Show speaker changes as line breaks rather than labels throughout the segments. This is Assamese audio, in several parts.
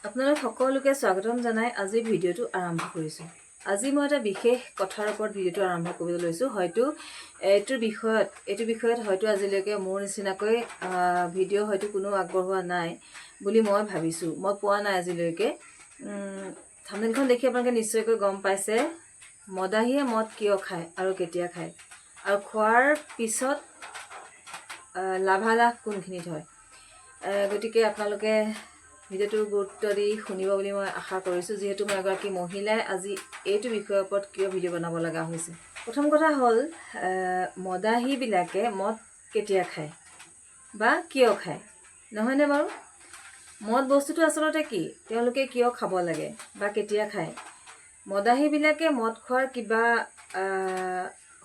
আপোনালোক সকলোকে স্বাগতম জনাই আজি ভিডিঅ'টো আৰম্ভ কৰিছোঁ। আজি মই এটা বিশেষ কথাৰ ওপৰত ভিডিঅ'টো আৰম্ভ কৰিবলৈ লৈছোঁ। হয়তো এইটো বিষয়ত হয়তো আজিলৈকে মোৰ নিচিনাকৈ ভিডিঅ' হয়তো কোনো আগবঢ়োৱা নাই বুলি মই ভাবিছোঁ। মই পোৱা নাই আজিলৈকে। থাম্বনেইলখন দেখি আপোনালোকে নিশ্চয়কৈ গম পাইছে মদাহীয়ে মদ কিয় খায় আৰু কেতিয়া খায়, আৰু খোৱাৰ পিছত লাভালাভ কোনখিনিত হয়। গতিকে আপোনালোকে ভিডিঅ'টো গুৰুত্ব দি শুনিব বুলি মই আশা কৰিছোঁ, যিহেতু মই এগৰাকী মহিলাই আজি এইটো বিষয়ৰ ওপৰত কিয় ভিডিঅ' বনাব লগা হৈছে। প্ৰথম কথা হ'ল মদাহীবিলাকে মদ কেতিয়া খায় বা কিয় খায়, নহয়নে বাৰু? মদ বস্তুটো আচলতে কি, তেওঁলোকে কিয় খাব লাগে বা কেতিয়া খায়? মদাহীবিলাকে মদ খোৱাৰ কিবা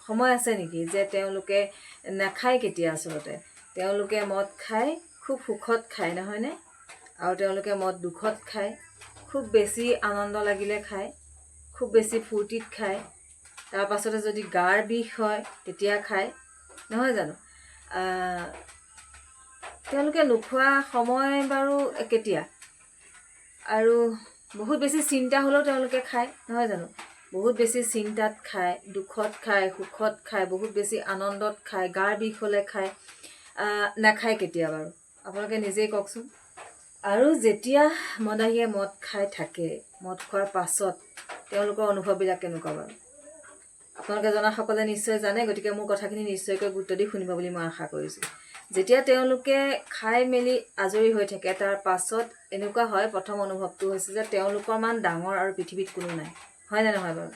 সময় আছে নেকি যে তেওঁলোকে নাখায় কেতিয়া? আচলতে তেওঁলোকে মদ খায় খুব সুখত খায়, নহয়নে? আৰু তেওঁলোকে মদ দুখত খায়, খুব বেছি আনন্দ লাগিলে খায়, খুব বেছি ফূৰ্তিত খায়, তাৰ পাছতে যদি গাৰ বিষ হয় তেতিয়া খায়, নহয় জানো? তেওঁলোকে নোখোৱা সময় বাৰু কেতিয়া? আৰু বহুত বেছি চিন্তা হ'লেও তেওঁলোকে খায়, নহয় জানো? বহুত বেছি চিন্তাত খায়, দুখত খায়, সুখত খায়, বহুত বেছি আনন্দত খায়, গাৰ বিষ হ'লে খায়। নাখায় কেতিয়া বাৰু? আপোনালোকে নিজেই কওকচোন। আৰু যেতিয়া মদাহীয়ে মদ খাই থাকে, মদ খোৱাৰ পাছত তেওঁলোকৰ অনুভৱবিলাক কেনেকুৱা বাৰু? আপোনালোকে জনাসকলে নিশ্চয় জানে, গতিকে মোৰ কথাখিনি নিশ্চয়কৈ গুৰুত্ব দি শুনিব বুলি মই আশা কৰিছোঁ। যেতিয়া তেওঁলোকে খাই মেলি আজৰি হৈ থাকে, তাৰ পাছত এনেকুৱা হয়, প্ৰথম অনুভৱটো হৈছে যে তেওঁলোকৰ মান ডাঙৰ আৰু পৃথিৱীত কোনো নাই, হয়নে নহয় বাৰু?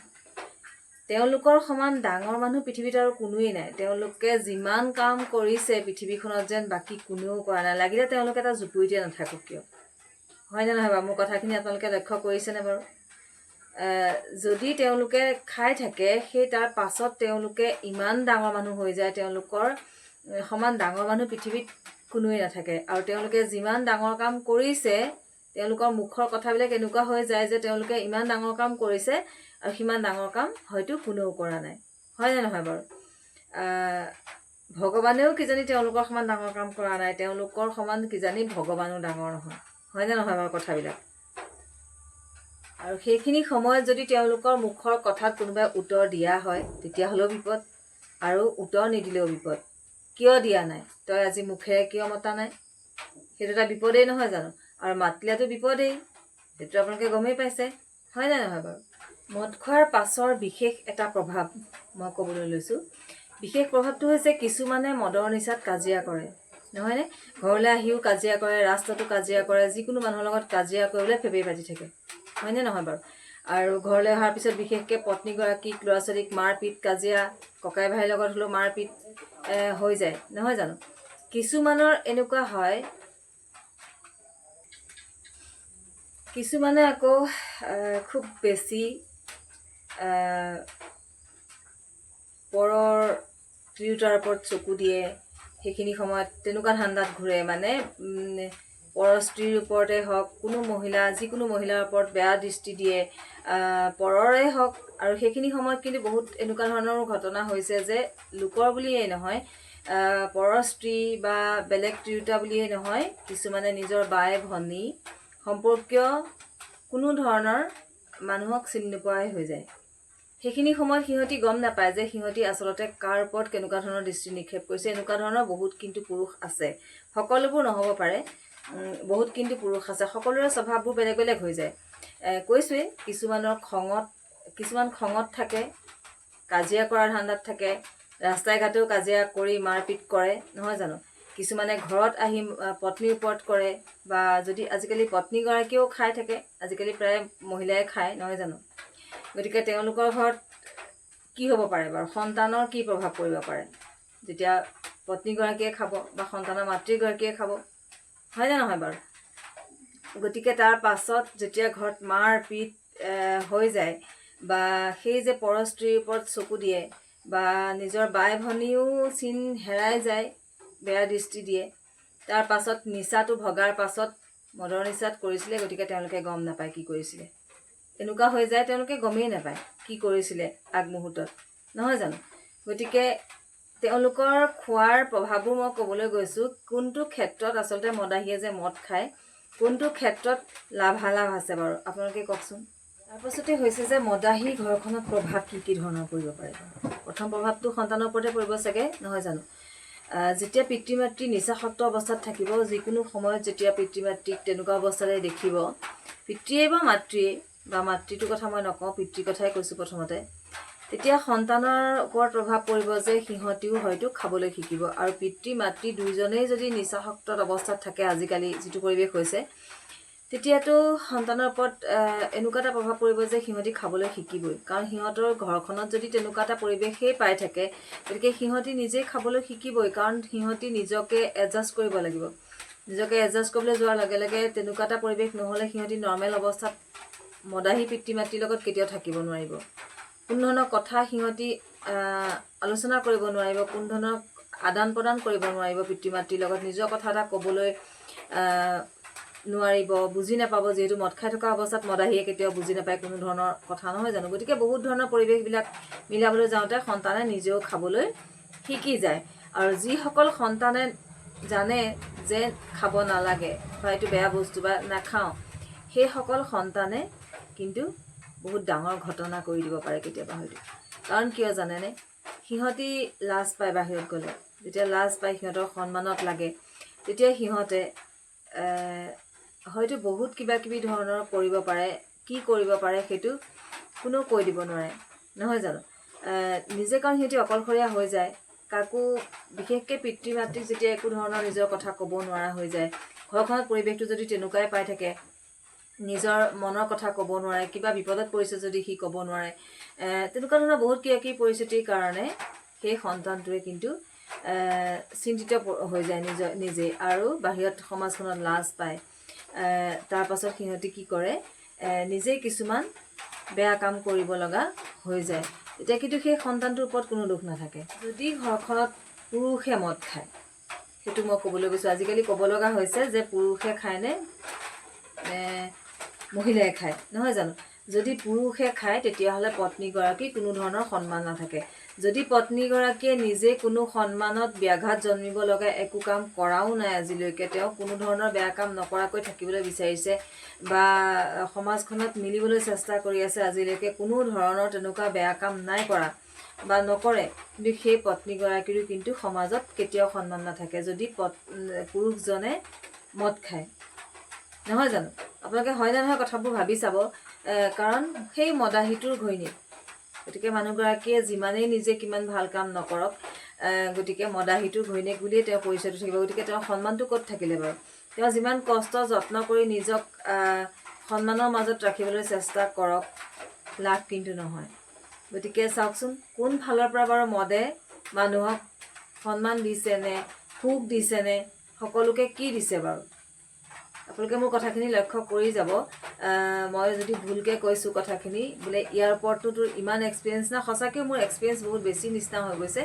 তেওঁলোকৰ সমান ডাঙৰ মানুহ পৃথিৱীত আৰু কোনোৱেই নাই। তেওঁলোকে যিমান কাম কৰিছে পৃথিৱীখনত যেন বাকী কোনেও কৰা নাই, লাগিলে তেওঁলোকে এটা জুপুৰিতে নাথাকক কিয়, হয়নে নহয় বাৰু? মোৰ কথাখিনি আপোনালোকে লক্ষ্য কৰিছেনে বাৰু? যদি তেওঁলোকে খাই থাকে, সেই তাৰ পাছত তেওঁলোকে ইমান ডাঙৰ মানুহ হৈ যায়, তেওঁলোকৰ সমান ডাঙৰ মানুহ পৃথিৱীত কোনোৱেই নাথাকে। আৰু তেওঁলোকে যিমান ডাঙৰ কাম কৰিছে, তেওঁলোকৰ মুখৰ কথাবিলাক এনেকুৱা হৈ যায় যে তেওঁলোকে ইমান ডাঙৰ কাম কৰিছে আৰু সিমান ডাঙৰ কাম হয়তো কোনেও কৰা নাই, হয়নে নহয় বাৰু? ভগৱানেও কিজানি তেওঁলোকৰ সমান ডাঙৰ কাম কৰা নাই, তেওঁলোকৰ সমান কিজানি ভগৱানো ডাঙৰ নহয়, হয়নে নহয় বাৰু কথাবিলাক? আৰু সেইখিনি সময়ত যদি তেওঁলোকৰ মুখৰ কথাত কোনোবাই উত্তৰ দিয়া হয় তেতিয়াহ'লেও বিপদ, আৰু উত্তৰ নিদিলেও বিপদ। কিয় দিয়া নাই, তই আজি মুখেৰে কিয় মতা নাই, সেইটো এটা বিপদেই নহয় জানো? আৰু মাতিলেতো বিপদেই, সেইটো আপোনালোকে গমেই পাইছে, হয়নে নহয় বাৰু? মদ খোৱাৰ পাছৰ বিশেষ এটা প্ৰভাৱ মই ক'বলৈ লৈছোঁ। বিশেষ প্ৰভাৱটো হৈছে কিছুমানে মদৰ নিচাত কাজিয়া কৰে, নহয়নে? ঘৰলৈ আহিও কাজিয়া কৰে, ৰাস্তাতো কাজিয়া কৰে, যিকোনো মানুহৰ লগত কাজিয়া কৰিবলৈ ফেপেই পাতি থাকে, হয়নে নহয় বাৰু? আৰু ঘৰলৈ অহাৰ পিছত বিশেষকৈ পত্নীগৰাকীক, ল'ৰা ছোৱালীক মাৰপিট, কাজিয়া, ককাই ভাইৰ লগত হ'লেও মাৰপিট হৈ যায়, নহয় জানো? কিছুমানৰ এনেকুৱা হয়, কিছুমানে আকৌ খুব বেছি পৰৰ তিৰোতাৰ ওপৰত চকু দিয়ে, সেইখিনি সময়ত তেনেকুৱা ধান্দাত ঘূৰে, মানে পৰৰ স্ত্ৰীৰ ওপৰতে হওক, কোনো মহিলা, যিকোনো মহিলাৰ ওপৰত বেয়া দৃষ্টি দিয়ে, পৰৰে হওক। আৰু সেইখিনি সময়ত কিন্তু বহুত এনেকুৱা ধৰণৰো ঘটনা হৈছে যে লোকৰ বুলিয়েই নহয়, পৰৰ স্ত্ৰী বা বেলেগ তিৰোতা বুলিয়েই নহয়, কিছুমানে নিজৰ বাই ভনী সম্পৰ্কীয় কোনো ধৰণৰ মানুহক চিনি নোপোৱাই হৈ যায়। সেইখিনি সময়ত সিহঁতি গম নাপায় যে সিহঁতি আচলতে কাৰ ওপৰত কেনেকুৱা ধৰণৰ দৃষ্টি নিক্ষেপ কৰিছে। এনেকুৱা ধৰণৰ বহুত কিন্তু পুৰুষ আছে, সকলোবোৰ নহ'ব পাৰে, বহুত কিন্তু পুৰুষ আছে। সকলোৰে স্বভাৱবোৰ বেলেগ বেলেগ হৈ যায়। কৈছোৱেই, কিছুমান খঙত থাকে, কাজিয়া কৰাৰ ধান্দাত থাকে, ৰাস্তাই ঘাটেও কাজিয়া কৰি মাৰপিট কৰে, নহয় জানো? কিছুমানে ঘৰত আহি পত্নীৰ ওপৰত কৰে, বা যদি আজিকালি পত্নীগৰাকীয়েও খাই থাকে, আজিকালি প্ৰায় মহিলাই খায়, নহয় জানো? গতিকে তেওঁলোকৰ ঘৰত কি হ'ব পাৰে বাৰু? সন্তানৰ কি প্ৰভাৱ পৰিব পাৰে যেতিয়া পত্নীগৰাকীয়ে খাব বা সন্তানৰ মাতৃগৰাকীয়ে খাব, হয়নে নহয় বাৰু? গতিকে তাৰ পাছত যেতিয়া ঘৰত মাৰ পিট হৈ যায়, বা সেই যে পৰ স্ত্ৰীৰ ওপৰত চকু দিয়ে, বা নিজৰ বাই ভনীও চিন হেৰাই যায়, বেয়া দৃষ্টি দিয়ে, তাৰ পাছত নিচাটো ভগাৰ পাছত মদৰ নিচাত কৰিছিলে, গতিকে তেওঁলোকে গম নাপায় কি কৰিছিলে। এনেকুৱা হৈ যায়, তেওঁলোকে গমেই নাপায় কি কৰিছিলে আগমুহূৰ্তত, নহয় জানো? গতিকে তেওঁলোকৰ খোৱাৰ প্ৰভাৱবোৰ মই ক'বলৈ গৈছোঁ, কোনটো ক্ষেত্ৰত আচলতে মদাহীয়ে যে মদ খায় কোনটো ক্ষেত্ৰত লাভালাভ আছে বাৰু আপোনালোকে কওকচোন। তাৰপাছতে হৈছে যে মদাহী ঘৰখনত প্ৰভাৱ কি ধৰণৰ পৰিব পাৰে। প্ৰথম প্ৰভাৱটো সন্তানৰ ওপৰতে পৰিব চাগে, নহয় জানো? যেতিয়া পিতৃ মাতৃ নিচাসক্ত অৱস্থাত থাকিব, যিকোনো সময়ত যেতিয়া পিতৃ মাতৃক তেনেকুৱা অৱস্থালৈ দেখিব, পিতৃয়ে বা মাতৃয়ে, বা মাতৃটোৰ কথা মই নকওঁ, পিতৃৰ কথাই কৈছোঁ প্ৰথমতে, তেতিয়া সন্তানৰ ওপৰত প্ৰভাৱ পৰিব যে সিহঁতিও হয়তো খাবলৈ শিকিব। আৰু পিতৃ মাতৃ দুয়োজনেই যদি নিচাসক্ত অৱস্থাত থাকে, আজিকালি যিটো পৰিৱেশ হৈছে, তেতিয়াতো সন্তানৰ ওপৰত এনেকুৱা এটা প্ৰভাৱ পৰিব যে সিহঁতি খাবলৈ শিকিবই। কাৰণ সিহঁতৰ ঘৰখনত যদি তেনেকুৱা এটা পৰিৱেশেই পাই থাকে, গতিকে সিহঁতি নিজেই খাবলৈ শিকিবই। কাৰণ সিহঁতি নিজকে এডজাষ্ট কৰিব লাগিব। নিজকে এডজাষ্ট কৰিবলৈ যোৱাৰ লগে লগে তেনেকুৱা এটা পৰিৱেশ নহ'লে সিহঁতি নৰ্মেল অৱস্থাত মদাহী পিতৃ মাতৃৰ লগত কেতিয়াও থাকিব নোৱাৰিব। কোনো ধৰণৰ কথা সিহঁতি আলোচনা কৰিব নোৱাৰিব, কোনো ধৰণৰ আদান প্ৰদান কৰিব নোৱাৰিব পিতৃ মাতৃৰ লগত, নিজৰ কথা এটা ক'বলৈ নোৱাৰিব, বুজি নাপাব। যিহেতু মদ খাই থকা অৱস্থাত মদাহীয়ে কেতিয়াও বুজি নাপায় কোনো ধৰণৰ কথা, নহয় জানো? গতিকে বহুত ধৰণৰ পৰিৱেশবিলাক মিলাবলৈ যাওঁতে সন্তানে নিজেও খাবলৈ শিকি যায়। আৰু যিসকল সন্তানে জানে যে খাব নালাগে বা এইটো বেয়া বস্তু বা নাখাওঁ, সেইসকল সন্তানে কিন্তু বহুত ডাঙৰ ঘটনা কৰি দিব পাৰে কেতিয়াবা হয়তো। কাৰণ কিয় জানেনে? সিহঁতি লাজ পায় বাহিৰত গ'লে। যেতিয়া লাজ পায়, সিহঁতৰ সন্মানত লাগে, তেতিয়া সিহঁতে হয়তো বহুত কিবা কিবি ধৰণৰ কৰিব পাৰে। কি কৰিব পাৰে সেইটো কোনেও কৈ দিব নোৱাৰে, নহয় জানো? নিজে কাৰণ সিহঁতি অকলশৰীয়া হৈ যায়, কাকো বিশেষকৈ পিতৃ মাতৃক যেতিয়া একো ধৰণৰ নিজৰ কথা ক'ব নোৱাৰা হৈ যায়, ঘৰখনত পৰিৱেশটো যদি তেনেকুৱাই পাই থাকে, নিজৰ মনৰ কথা ক'ব নোৱাৰে, কিবা বিপদত পৰিছে যদি সি ক'ব নোৱাৰে, তেনেকুৱা ধৰণৰ বহুত কিবা কিবি পৰিস্থিতিৰ কাৰণে সেই সন্তানটোৱে কিন্তু চিন্তিত হৈ যায় নিজেই, আৰু বাহিৰত সমাজখনত লাজ পায়। তাৰ পাছত সিহঁতি কি কৰে, নিজেই কিছুমান বেয়া কাম কৰিব লগা হৈ যায়। এতিয়া কিন্তু সেই সন্তানটোৰ ওপৰত কোনো দুখ নাথাকে। যদি ঘৰখনত পুৰুষে মদ খায়, সেইটো মই ক'বলৈ গৈছোঁ। আজিকালি ক'ব লগা হৈছে যে পুৰুষে খায়নে মহিলাই খায়, নহয় জানো? যদি পুৰুষে খায়, তেতিয়াহ'লে পত্নীগৰাকীৰ কোনো ধৰণৰ সন্মান নাথাকে। যদি পত্নীগৰাকীয়ে নিজে কোনো সন্মানত ব্যাঘাত জন্মিব লগা একো কাম কৰাও নাই আজিলৈকে, তেওঁ কোনো ধৰণৰ বেয়া কাম নকৰাকৈ থাকিবলৈ বিচাৰিছে বা সমাজখনত মিলিবলৈ চেষ্টা কৰি আছে, আজিলৈকে কোনো ধৰণৰ তেনেকুৱা বেয়া কাম নাই কৰা বা নকৰে, কিন্তু সেই পত্নীগৰাকীৰো কিন্তু সমাজত কেতিয়াও সন্মান নাথাকে যদি পুৰুষজনে মদ খায়, নহয় জানো? আপোনালোকে হয় নে নহয় কথাবোৰ ভাবি চাব। কাৰণ সেই মদাহীটোৰ ঘৈণীয়েক, গতিকে মানুহগৰাকীয়ে যিমানেই নিজে কিমান ভাল কাম নকৰক, গতিকে মদাহীটোৰ ঘৈণীয়েক বুলিয়ে তেওঁ পৰিচয়টো থাকিব। গতিকে তেওঁৰ সন্মানটো ক'ত থাকিলে বাৰু? তেওঁ যিমান কষ্ট যত্ন কৰি নিজক সন্মানৰ মাজত ৰাখিবলৈ চেষ্টা কৰক, লাভ কিন্তু নহয়। গতিকে চাওকচোন, কোন ফালৰ পৰা বাৰু মদে মানুহক সন্মান দিছেনে, সুখ দিছেনে, সকলোকে কি দিছে বাৰু? আপোনালোকে মোৰ কথাখিনি লক্ষ্য কৰি যাব। মই যদি ভুলকৈ কৈছোঁ কথাখিনি, বোলে ইয়াৰ ওপৰতো তোৰ ইমান এক্সপিৰিয়েঞ্চ নাই, সঁচাকৈ মোৰ এক্সপিৰিয়েঞ্চ বহুত বেছি নিচিনা হৈ গৈছে।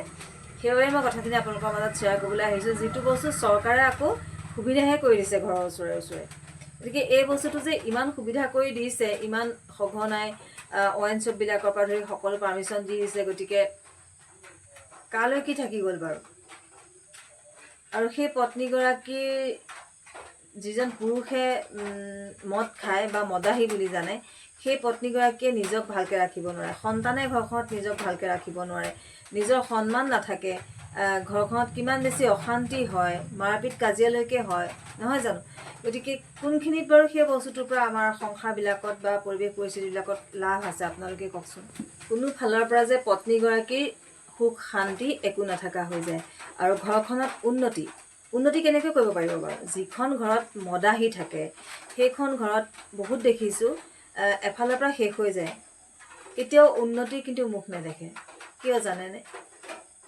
সেইবাবে মই কথাখিনি আপোনালোকৰ মাজত শ্বেয়াৰ কৰিবলৈ আহিছোঁ। যিটো বস্তু চৰকাৰে আকৌ সুবিধাহে কৰি দিছে ঘৰৰ ওচৰে ওচৰে, গতিকে এই বস্তুটো যে ইমান সুবিধা কৰি দিছে, ইমান সঘনাই ৱাইন শ্বপবিলাকৰ পৰা ধৰি সকলো পাৰ্মিশ্যন দি দিছে, গতিকে কালৈ কি থাকি গ'ল বাৰু? আৰু সেই পত্নীগৰাকীৰ যিজন পুৰুষে মদ খায় বা মদাহী বুলি জানে, সেই পত্নীগৰাকীয়ে নিজক ভালকৈ ৰাখিব নোৱাৰে, সন্তানে ঘৰখনত নিজক ভালকৈ ৰাখিব নোৱাৰে, নিজৰ সন্মান নাথাকে, ঘৰখনত কিমান বেছি অশান্তি হয়, মাৰপিট কাজিয়ালৈকে হয়, নহয় জানো? গতিকে কোনখিনিত বাৰু সেই বস্তুটোৰ পৰা আমাৰ সংসাৰবিলাকত বা পৰিৱেশ পৰিস্থিতিবিলাকত লাভ আছে আপোনালোকে কওকচোন। কোনো ফালৰ পৰা যে পত্নীগৰাকীৰ সুখ শান্তি একো নাথাকা হৈ যায়। আৰু ঘৰখনত উন্নতি কেনেকৈ কৰিব পাৰিব বাৰু? যিখন ঘৰত মদাহী থাকে, সেইখন ঘৰত বহুত দেখিছোঁ এফালৰ পৰা শেষ হৈ যায়, কেতিয়াও উন্নতিৰ কিন্তু মুখ নেদেখে। কিয় জানেনে?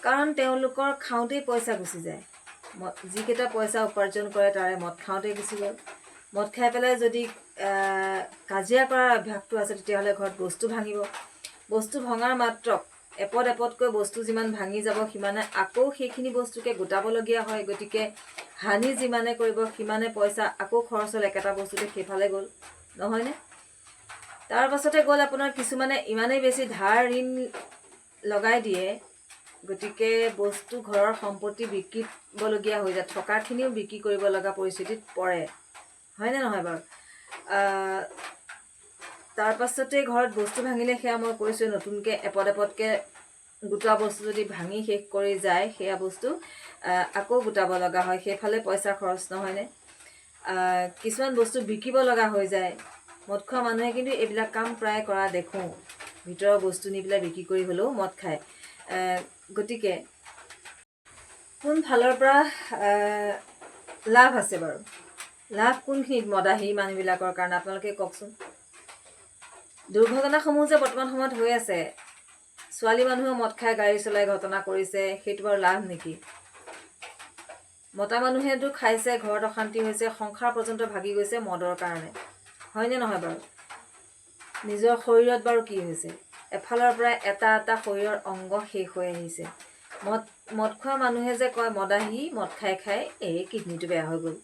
কাৰণ তেওঁলোকৰ খাওঁতেই পইচা গুচি যায়। যিকেইটা পইচা উপাৰ্জন কৰে তাৰে মদ খাওঁতেই গুচি গ'ল। মদ খাই পেলাই যদি কাজিয়া কৰাৰ অভ্যাসটো আছে, তেতিয়াহ'লে ঘৰত বস্তু ভাঙিব। বস্তু ভঙাৰ মাত্ৰক এপদকৈ বস্তু যিমান ভাঙি যাব, সিমানে আকৌ সেইখিনি বস্তুকে গোটাবলগীয়া হয়। গতিকে হানি যিমানে কৰিব, সিমানে পইচা আকৌ খৰচ হ'ল, একেটা বস্তুতে সেইফালে গ'ল, নহয়নে? তাৰ পাছতে গ'ল আপোনাৰ কিছুমানে ইমানেই বেছি ধাৰ ঋণ লগাই দিয়ে, গতিকে বস্তু ঘৰৰ সম্পত্তি বিকিবলগীয়া হৈ যায়, থকাখিনিও বিক্ৰী কৰিব লগা পৰিস্থিতিত পৰে। হয়নে নহয় বাৰু? তাৰ পাছতে ঘৰত বস্তু ভাঙিলে সেয়া মই কৈছোঁ, নতুনকৈ এপদ এপদকৈ গোটোৱা বস্তু যদি ভাঙি শেষ কৰি যায় সেয়া বস্তু আকৌ গোটাব লগা হয়, সেইফালে পইচা খৰচ নহয়নে? কিছুমান বস্তু বিকিব লগা হৈ যায়। মদ খোৱা মানুহে কিন্তু এইবিলাক কাম প্ৰায় কৰা দেখোঁ, ভিতৰৰ বস্তু নি পেলাই বিক্ৰী কৰি হ'লেও মদ খায়। গতিকে কোন ফালৰ পৰা লাভ আছে বাৰু? লাভ কোনখিনিত মদাহী মানুহবিলাকৰ কাৰণে আপোনালোকে কওকচোন। দুৰ্ঘটনাসমূহ যে বৰ্তমান সময়ত হৈ আছে, ছোৱালী মানুহেও মদ খাই গাড়ী চলাই ঘটনা কৰিছে, সেইটো বাৰু লাভ নেকি? মতা মানুহেতো খাইছে, ঘৰত অশান্তি হৈছে, সংসাৰ পৰ্যন্ত ভাগি গৈছে মদৰ কাৰণে, হয়নে নহয় বাৰু? নিজৰ শৰীৰত বাৰু কি হৈছে? এফালৰ পৰা এটা এটা শৰীৰৰ অংগ শেষ হৈ আহিছে। মদ খোৱা মানুহে যে কয় মদাহী, মদ খাই খাই এই কিডনীটো বেয়া হৈ গ'ল,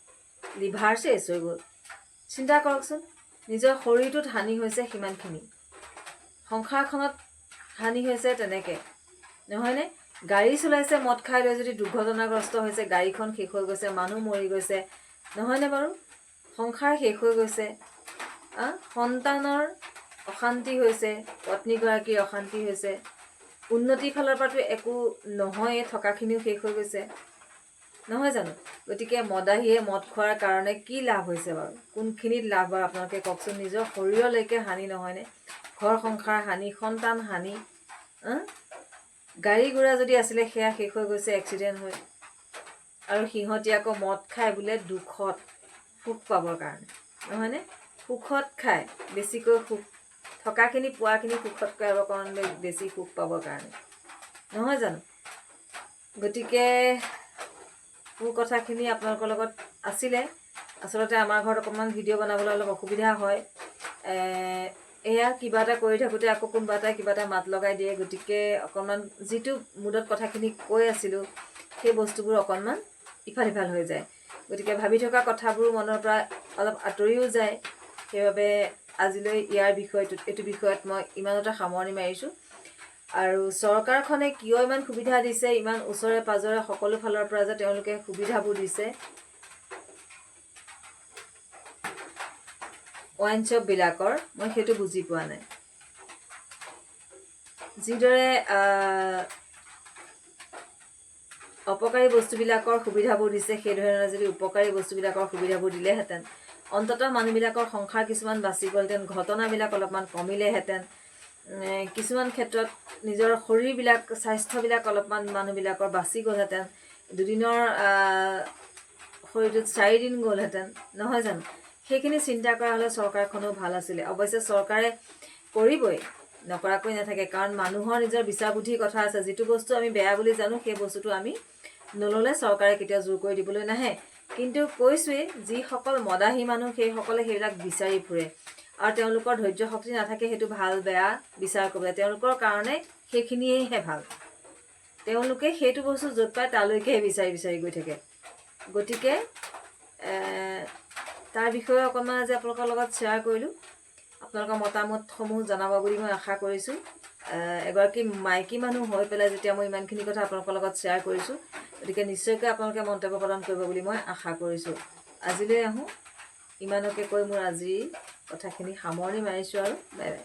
লিভাৰ চেচ হৈ গ'ল। চিন্তা কৰকচোন, নিজৰ শৰীৰটোত হানি হৈছে সিমানখিনি, সংসাৰখনত হানি হৈছে তেনেকৈ, নহয়নে? গাড়ী চলাইছে মদ খাই লৈ যদি দুৰ্ঘটনাগ্ৰস্ত হৈছে, গাড়ীখন শেষ হৈ গৈছে, মানুহ মৰি গৈছে, নহয়নে বাৰু? সংসাৰ শেষ হৈ গৈছে, সন্তানৰ অশান্তি হৈছে, পত্নীগৰাকীৰ অশান্তি হৈছে, উন্নতিৰ ফালৰ পৰাতো একো নহয়েই, থকাখিনিও শেষ হৈ গৈছে, নহয় জানো? গতিকে মদাহীয়ে মদ খোৱাৰ কাৰণে কি লাভ হৈছে বাৰু? কোনখিনিত লাভ বাৰু আপোনালোকে কওকচোন। নিজৰ শৰীৰলৈকে হানি নহয়নে? ঘৰ সংসাৰ হানি, সন্তান হানি, গাড়ী ঘোঁৰা যদি আছিলে সেয়া শেষ হৈ গৈছে এক্সিডেণ্ট হৈ। আৰু সিহঁতি আকৌ মদ খাই বোলে দুখত সুখ পাবৰ কাৰণে, নহয়নে? সুখত খায়, বেছিকৈ সুখ, থকাখিনি পোৱাখিনি সুখত কৰাবৰ কাৰণে, বেছি সুখ পাবৰ কাৰণে, নহয় জানো? গতিকে মোৰ কথাখিনি আপোনালোকৰ লগত আছিলে। আচলতে আমাৰ ঘৰত অকণমান ভিডিঅ' বনাবলৈ অলপ অসুবিধা হয়। এয়া কিবা এটা কৰি থাকোঁতে আকৌ কোনোবা এটাই কিবা এটা মাত লগাই দিয়ে, গতিকে অকণমান যিটো মুডত কথাখিনি কৈ আছিলোঁ সেই বস্তুবোৰ অকণমান ইফাল সিফাল হৈ যায়। গতিকে ভাবি থকা কথাবোৰ মনৰ পৰা অলপ আঁতৰিও যায়। সেইবাবে আজিলৈ এইটো বিষয়ত মই ইমানতে সামৰণি মাৰিছোঁ। আৰু চৰকাৰখনে কিয় ইমান সুবিধা দিছে, ইমান ওচৰে পাঁজৰে সকলো ফালৰ পৰা যে তেওঁলোকে সুবিধাবোৰ দিছে, ৱাইন শ্বপবিলাকৰ, মই সেইটো বুজি পোৱা নাই। যিদৰে অপকাৰী বস্তুবিলাকৰ সুবিধাবোৰ দিছে, সেইধৰণে যদি উপকাৰী বস্তুবিলাকৰ সুবিধাবোৰ দিলেহেঁতেন, অন্ততঃ মানুহবিলাকৰ সংসাৰ কিছুমান বাচি গ'লহেঁতেন, ঘটনাবিলাক অলপমান কমিলেহেঁতেন। কিছুমান ক্ষেত্ৰত নিজৰ শৰীৰবিলাক, স্বাস্থ্যবিলাক অলপমান মানুহবিলাকৰ বাচি গ'লহেঁতেন। দুদিনৰ শৰীৰটোত 4 দিন গ'লহেঁতেন, নহয় জানো? সেইখিনি চিন্তা কৰা হ'লে চৰকাৰখনো ভাল আছিলে। অৱশ্যে চৰকাৰে কৰিবই, নকৰাকৈ নাথাকে, কাৰণ মানুহৰ নিজৰ বিচাৰ বুদ্ধিৰ কথা আছে। যিটো বস্তু আমি বেয়া বুলি জানো সেই বস্তুটো আমি নল'লে চৰকাৰে কেতিয়াও জোৰ কৰি দিবলৈ নাহে। কিন্তু কৈছোৱেই, যিসকল মদাহী মানুহ সেইসকলে সেইবিলাক বিচাৰি ফুৰে, আৰু তেওঁলোকৰ ধৈৰ্য শক্তি নাথাকে সেইটো ভাল বেয়া বিচাৰ কৰিবলৈ। তেওঁলোকৰ কাৰণে সেইখিনিয়েহে ভাল, তেওঁলোকে সেইটো বস্তু য'ত পায় তালৈকেহে বিচাৰি বিচাৰি গৈ থাকে। গতিকে তাৰ বিষয়ে অকণমান আজি আপোনালোকৰ লগত শ্বেয়াৰ কৰিলোঁ। আপোনালোকৰ মতামতসমূহ জনাব বুলি মই আশা কৰিছোঁ। এগৰাকী মাইকী মানুহ হৈ পেলাই যেতিয়া মই ইমানখিনি কথা আপোনালোকৰ লগত শ্বেয়াৰ কৰিছোঁ, গতিকে নিশ্চয়কৈ আপোনালোকে মন্তব্য প্ৰদান কৰিব বুলি মই আশা কৰিছোঁ। আজিলৈ আহোঁ, ইমানকে কৈ মোৰ আজিৰ কথাখিনি সামৰণি মাৰিছোঁ আৰু বাই বাই।